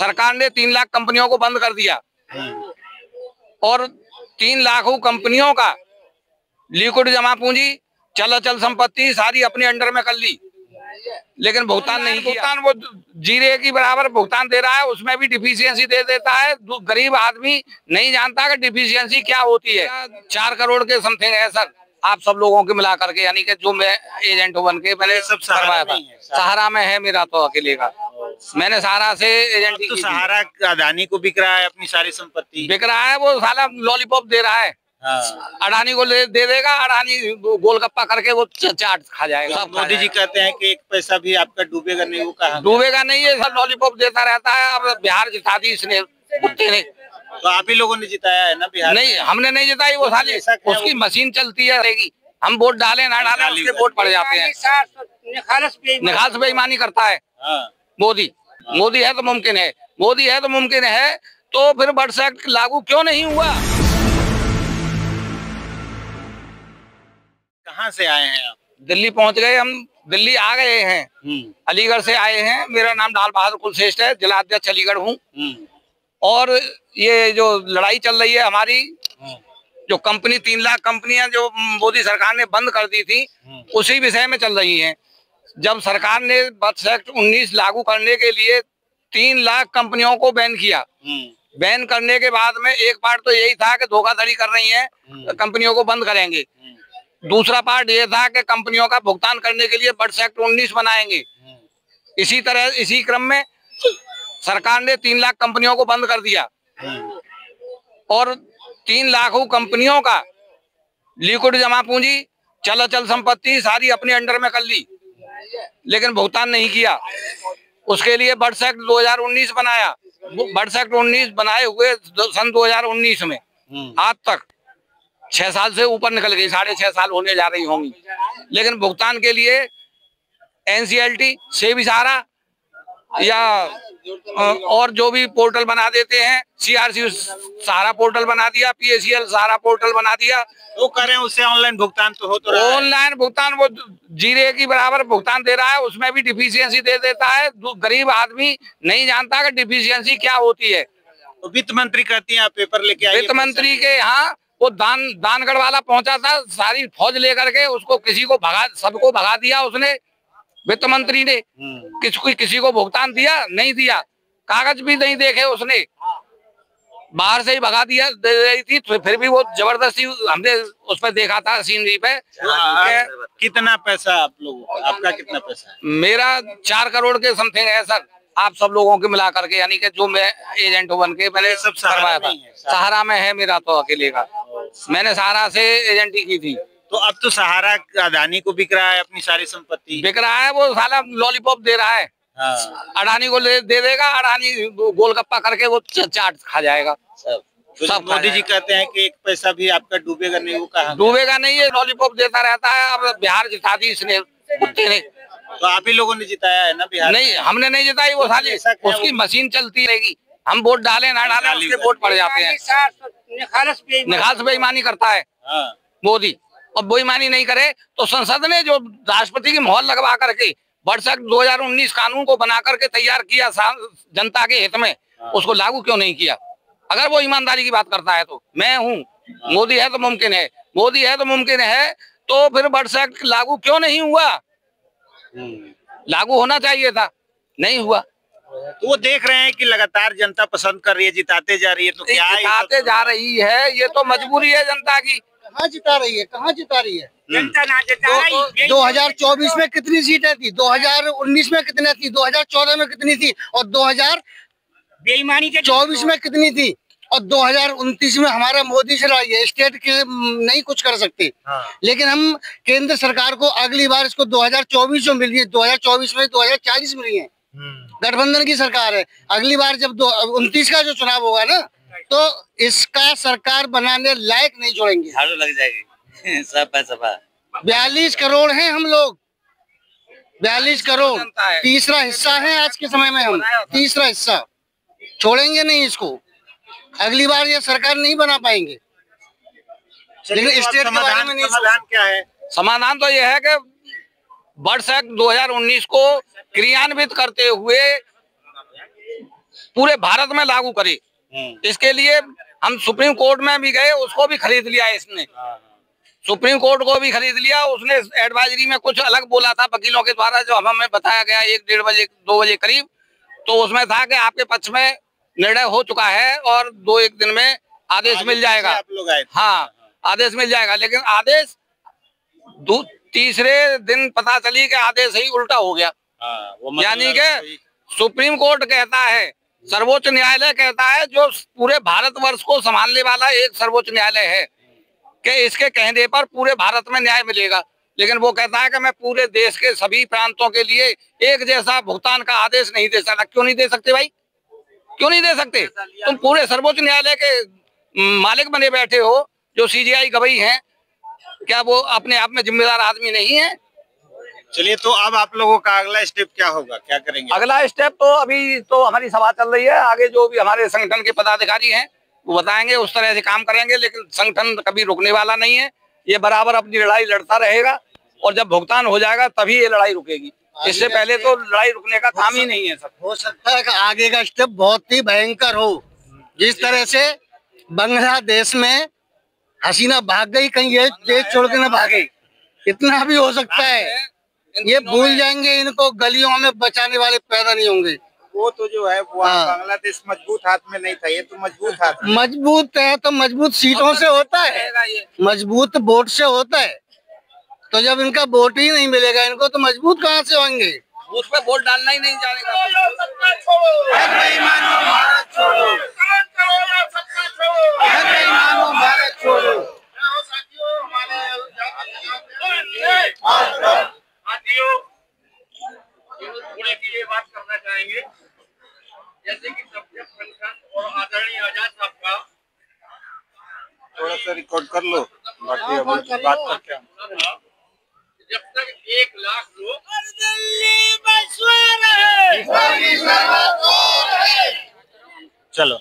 सरकार ने 3 लाख कंपनियों को बंद कर दिया और 3 लाखों कंपनियों का लिक्विड जमा पूंजी, चल अचल संपत्ति सारी अपने अंडर में कर ली, लेकिन भुगतान नहीं किया। भुगतान वो जीरे की बराबर भुगतान दे रहा है, उसमें भी डिफिशियंसी दे देता है। गरीब आदमी नहीं जानता कि डिफिशियंसी क्या होती है। 4 करोड़ के समथिंग है सर, आप सब लोगों के मिला करके, यानी कि जो मैं एजेंट बन के मैंने सब करवाया था। सहारा में है मेरा तो अकेले का, मैंने सहारा से एजेंट तो सहारा अडानी को बिक रहा है, अपनी सारी संपत्ति बिक रहा है। वो साला लॉलीपॉप दे रहा है, अडानी को दे देगा, अडानी गोलगप्पा करके वो चाट खा जाएगा। मोदी जी कहते हैं कि 1 पैसा भी आपका डूबेगा नहीं, वो कहा डूबेगा नहीं है, सब लॉलीपॉप देता रहता है। अब बिहार जिता दी इसने, कुत्ते ने। तो आप ही लोगों ने जिताया है ना बिहार? नहीं, हमने नहीं जिताई, वो साली उसकी मशीन चलती है रहेगी। हम वोट डालें ना डालें, उसके वोट पड़ जाते हैं। निखालस बेईमानी करता है मोदी। मोदी है तो मुमकिन है, मोदी है तो मुमकिन है। तो फिर बर्ड्स एक्ट लागू क्यों नहीं हुआ? कहाँ से आए हैं आप? दिल्ली पहुंच गए हम, दिल्ली आ गए हैं। अलीगढ़ से आए हैं। मेरा नाम लाल बहादुर कुलश्रेष्ठ है, जिला अध्यक्ष अलीगढ़ हूँ। और ये जो लड़ाई चल रही है हमारी, जो कंपनी 3 लाख कंपनियां जो मोदी सरकार ने बंद कर दी थी, उसी विषय में चल रही हैं। जब सरकार ने बर्ड्स एक्ट 19 लागू करने के लिए 3 लाख कंपनियों को बैन किया, बैन करने के बाद में एक पार्ट तो यही था कि धोखाधड़ी कर रही हैं, कंपनियों को बंद करेंगे। दूसरा पार्ट ये था कि कंपनियों का भुगतान करने के लिए बर्ड्स एक्ट 19 बनाएंगे। इसी तरह इसी क्रम में सरकार ने 3 लाख कंपनियों को बंद कर दिया और 3 लाखों कंपनियों का लिक्विड जमा पूंजी, चल अचल संपत्ति सारी अपने अंडर में कर ली, लेकिन भुगतान नहीं किया। उसके लिए बर्ड्स एक्ट 2019 बनाया। बर्ड्स एक्ट 19 बनाए हुए सन 2019 में आज तक 6 साल से ऊपर निकल गई, 6.5 साल होने जा रही होंगी, लेकिन भुगतान के लिए एनसीएलटी से भी सहारा या और जो भी पोर्टल बना देते हैं, सीआरसी सहारा पोर्टल बना दिया, पीएसीएल सहारा पोर्टल बना दिया। वो करें, उससे ऑनलाइन भुगतान तो हो तो रहा है। ऑनलाइन भुगतान वो जीरे की बराबर भुगतान दे रहा है, उसमें भी डिफिशियंसी दे देता है। गरीब आदमी नहीं जानता कि डिफिशियंसी क्या होती है। तो वित्त मंत्री कहती है आप पेपर लेके आइए। वित्त मंत्री के यहाँ वो दानगढ़ वाला पहुंचा था, सारी फौज लेकर के उसको सबको भगा दिया उसने, वित्त मंत्री ने। किसी को भुगतान दिया नहीं दिया, कागज भी नहीं देखे उसने, बाहर से ही भगा दिया दे रही थी। तो फिर भी वो जबरदस्ती, हमने उस पर देखा था सीनरी पे। कितना पैसा आप लोग, आपका कितना पैसा है? मेरा 4 करोड़ के समथिंग है सर, आप सब लोगों के मिला करके, यानी कि जो मैं एजेंट बन के मैंने सब करवाया था। सहारा में है मेरा तो अकेले का, मैंने सहारा से एजेंटी की थी। तो अब तो सहारा अडानी को बिक रहा है, अपनी सारी संपत्ति बिक रहा है। वो साला लॉलीपॉप दे रहा है, अडानी को दे देगा, अडानी गोलगप्पा करके वो चाट खा जाएगा। सब मोदी जी कहते हैं कि 1 पैसा भी आपका डूबेगा नहीं, वो कहा डूबेगा नहीं है, लॉलीपॉप देता रहता है। अब बिहार जिता दी इसने, कुत्ते ने। तो आप ही लोगों ने जिताया है ना बिहार? नहीं, हमने नहीं जिताई, वो साली उसकी मशीन चलती रहेगी। हम वोट डालें ना डालें, उसके वोट पड़ जाते हैं। निखालस बेईमानी करता है मोदी, और बेईमानी नहीं करे तो संसद ने जो राष्ट्रपति की मोहर लगवा करके बर्ड्स एक्ट 2019 कानून को बना करके तैयार किया जनता के हित में, उसको लागू क्यों नहीं किया? अगर वो ईमानदारी की बात करता है तो मैं हूँ, मोदी है तो मुमकिन है, मोदी है तो मुमकिन है। तो फिर बर्ड्स एक्ट लागू क्यों नहीं हुआ? लागू होना चाहिए था, नहीं हुआ। तो वो देख रहे हैं कि लगातार जनता पसंद कर रही है, जिताते जा रही है, तो क्या जिताते जा रही है, ये तो मजबूरी है जनता की। कहाँ जिता रही है, कहाँ जिता रही है? जनता ना जिता रही है। 2024 में कितनी सीटें थी, 2019 में कितनी थी, 2014 में कितनी थी, और 2024 में कितनी थी, और 2029 में हमारा मोदी से लड़ाई है। स्टेट के नहीं कुछ कर सकते, लेकिन हम केंद्र सरकार को अगली बार इसको 2024 में मिली है, 2024 में 2040 मिली है। गठबंधन की सरकार है। अगली बार जब 29 का जो चुनाव होगा ना, तो इसका सरकार बनाने लायक नहीं छोड़ेंगे। झाड़ू लग जाएगी सब पैसा। 42 करोड़ हैं हम लोग, 42 करोड़, तीसरा हिस्सा है आज के समय में हम, तीसरा हिस्सा। छोड़ेंगे नहीं इसको, अगली बार ये सरकार नहीं बना पाएंगे। लेकिन स्टेट के बारे में नहीं। समाधान क्या है? समाधान तो यह है कि बर्ड्स एक्ट 2019 को क्रियान्वित करते हुए पूरे भारत में लागू करे। इसके लिए हम सुप्रीम कोर्ट में भी गए, उसको भी खरीद लिया इसने, सुप्रीम कोर्ट को भी खरीद लिया। उसने एडवाइजरी में कुछ अलग बोला था वकीलों के द्वारा, जो हमें बताया गया 1-1:30 बजे 2 बजे करीब, तो उसमें था कि आपके पक्ष में निर्णय हो चुका है और 2-1 दिन में आदेश मिल जाएगा। आप लोग आए थे। हाँ, आदेश मिल जाएगा, लेकिन आदेश तीसरे दिन पता चली कि आदेश ही उल्टा हो गया। यानी कि सुप्रीम कोर्ट कहता है, सर्वोच्च न्यायालय कहता है, जो पूरे भारतवर्ष को संभालने वाला एक सर्वोच्च न्यायालय है, कि इसके कहने पर पूरे भारत में न्याय मिलेगा, लेकिन वो कहता है कि मैं पूरे देश के सभी प्रांतों के लिए एक जैसा भुगतान का आदेश नहीं दे सकता। क्यों नहीं दे सकते भाई, क्यों नहीं दे सकते? तुम पूरे सर्वोच्च न्यायालय के मालिक बने बैठे हो, जो CJI गवाही हैं, क्या वो अपने आप में जिम्मेदार आदमी नहीं है? चलिए, तो अब आप लोगों का अगला स्टेप क्या होगा, क्या करेंगे? अगला स्टेप तो अभी तो हमारी सभा चल रही है, आगे जो भी हमारे संगठन के पदाधिकारी हैं वो बताएंगे, उस तरह से काम करेंगे, लेकिन संगठन कभी रुकने वाला नहीं है। ये बराबर अपनी लड़ाई लड़ता रहेगा और जब भुगतान हो जाएगा तभी ये लड़ाई रुकेगी, इससे पहले तो लड़ाई रुकने का काम ही नहीं है। सब हो सकता है कि आगे का स्टेप बहुत ही भयंकर हो, जिस तरह से बांग्लादेश में हसीना भाग गई, कहीं ये देश छोड़ के न भागे, इतना भी हो सकता है। ये भूल जाएंगे, इनको गलियों में बचाने वाले पैदा नहीं होंगे। वो तो जो है वो बांग्लादेश मजबूत हाथ में नहीं था, ये तो मजबूत हाथ है। मजबूत है तो मजबूत सीटों से होता है, मजबूत वोट से होता है। तो जब इनका वोट ही नहीं मिलेगा इनको, तो मजबूत कहाँ से होंगे? उस पे वोट डालना ही नहीं जानेगा। ये बात करना चाहेंगे, जैसे कि सबके संगठन और आदरणीय आजाद साहब का थोड़ा सा रिकॉर्ड कर लो, बाकी अभी बात करते हैं। जब तक 1 लाख लोग चलो